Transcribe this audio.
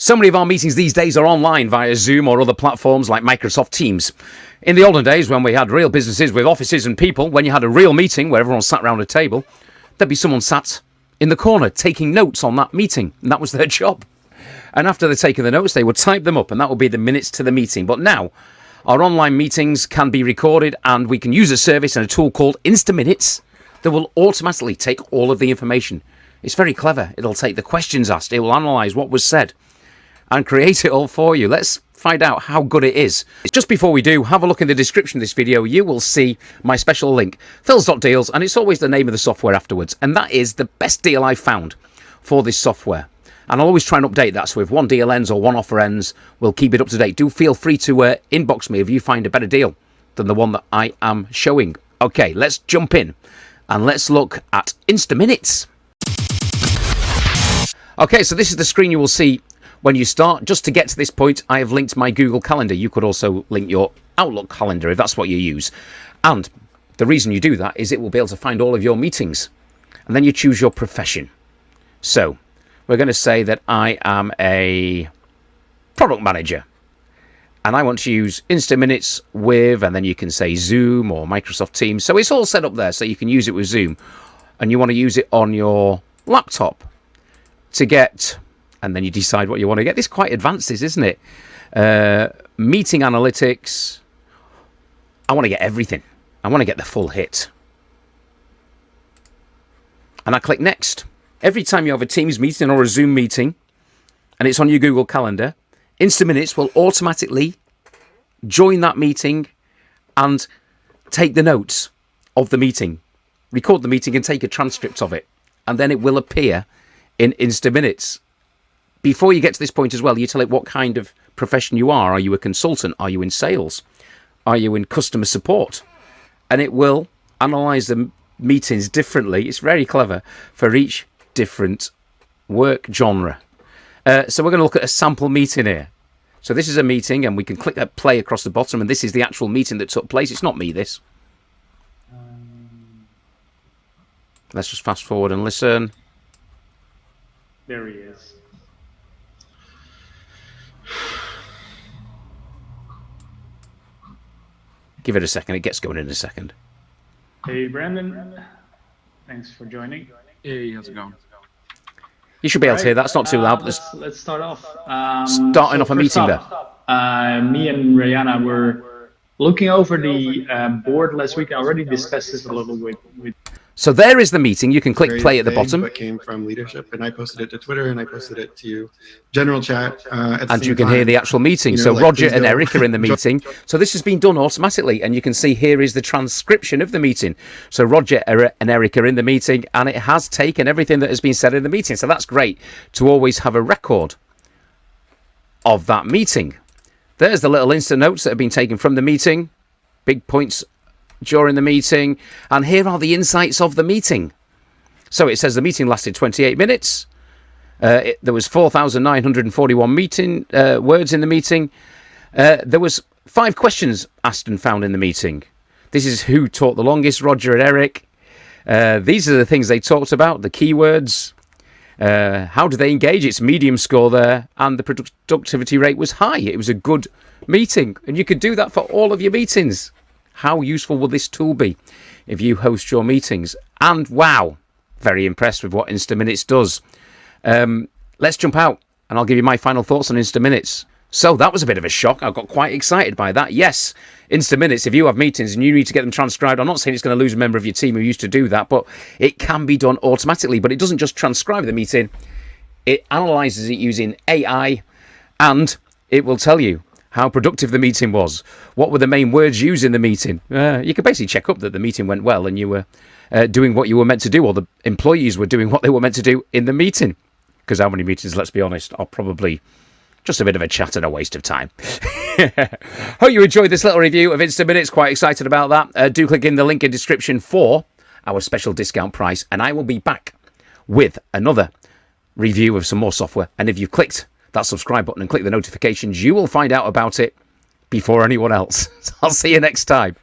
So many of our meetings these days are online via Zoom or other platforms like Microsoft Teams. In the olden days, when we had real businesses with offices and people, when you had a real meeting where everyone sat around a table, there'd be someone sat in the corner taking notes on that meeting, and that was their job. And after they'd taken the notes, they would type them up, and that would be the minutes to the meeting. But now, our online meetings can be recorded, and we can use a service and a tool called Instaminutes that will automatically take all of the information. It's very clever. It'll take the questions asked, it will analyse what was said, and create it all for you. Let's find out how good it is. Just before we do, have a look in the description of this video. You will see my special link, phils.deals, and it's always the name of the software afterwards. And that is the best deal I've found for this software. And I'll always try and update that. So if one deal ends or one offer ends, we'll keep it up to date. Do feel free to inbox me if you find a better deal than the one that I am showing. Okay, let's jump in and let's look at Instaminutes. Okay, so this is the screen you will see when you start. Just to get to this point, I have linked my Google Calendar. You could also link your Outlook calendar if that's what you use. And the reason you do that is it will be able to find all of your meetings. And then you choose your profession. So we're going to say that I am a product manager. And I want to use Instaminutes with, and then you can say Zoom or Microsoft Teams. So it's all set up there so you can use it with Zoom. And you want to use it on your laptop to get... And then you decide what you want to get. This is quite advanced, isn't it? Meeting analytics. I want to get everything. I want to get the full hit. And I click next. Every time you have a Teams meeting or a Zoom meeting, and it's on your Google Calendar, Instaminutes will automatically join that meeting and take the notes of the meeting, record the meeting and take a transcript of it. And then it will appear in Instaminutes. Before you get to this point as well, you tell it what kind of profession you are. Are you a consultant? Are you in sales? Are you in customer support? And it will analyse the meetings differently. It's very clever for each different work genre. So we're going to look at a sample meeting here. So this is a meeting, and we can click that play across the bottom, and this is the actual meeting that took place. It's not me, this. Let's just fast forward and listen. There he is. Give it a second. It gets going in a second. Hey, Brandon. Thanks for joining. Hey, how's it going? You should be able to hear that. It's not too loud. Let's start off. Starting off a meeting there. Me and Rihanna were looking over the board last week. I already discussed this a little with. So there is the meeting. You can click play at the bottom. That came from leadership, and I posted it to Twitter, and I posted it to general chat. And you can hear the actual meeting. So Roger and Eric are in the meeting. So this has been done automatically, and you can see here is the transcription of the meeting. So Roger and Eric are in the meeting, and it has taken everything that has been said in the meeting. So that's great to always have a record of that meeting. There's the little instant notes that have been taken from the meeting. Big points during the meeting, and here are the insights of the meeting. So it says the meeting lasted 28 minutes. There was 4,941 words in the meeting. There was 5 questions asked and found in the meeting. This is who talked the longest, Roger and Eric. These are the things they talked about, the keywords. How do they engage? It's medium score there, and the productivity rate was high. It was a good meeting, and you could do that for all of your meetings. How useful will this tool be if you host your meetings? And wow, very impressed with what Instaminutes does. Let's jump out and I'll give you my final thoughts on Instaminutes. So that was a bit of a shock. I got quite excited by that. Yes, Instaminutes, if you have meetings and you need to get them transcribed, I'm not saying it's going to lose a member of your team who used to do that, but it can be done automatically. But it doesn't just transcribe the meeting. It analyzes it using AI, and it will tell you how productive the meeting was. What were the main words used in the meeting? You could basically check up that the meeting went well and you were doing what you were meant to do, or the employees were doing what they were meant to do in the meeting. Because how many meetings, let's be honest, are probably just a bit of a chat and a waste of time. Hope you enjoyed this little review of Instaminutes. Quite excited about that. Do click in the link in description for our special discount price, and I will be back with another review of some more software. And if you've clicked that subscribe button and click the notifications, you will find out about it before anyone else. I'll see you next time.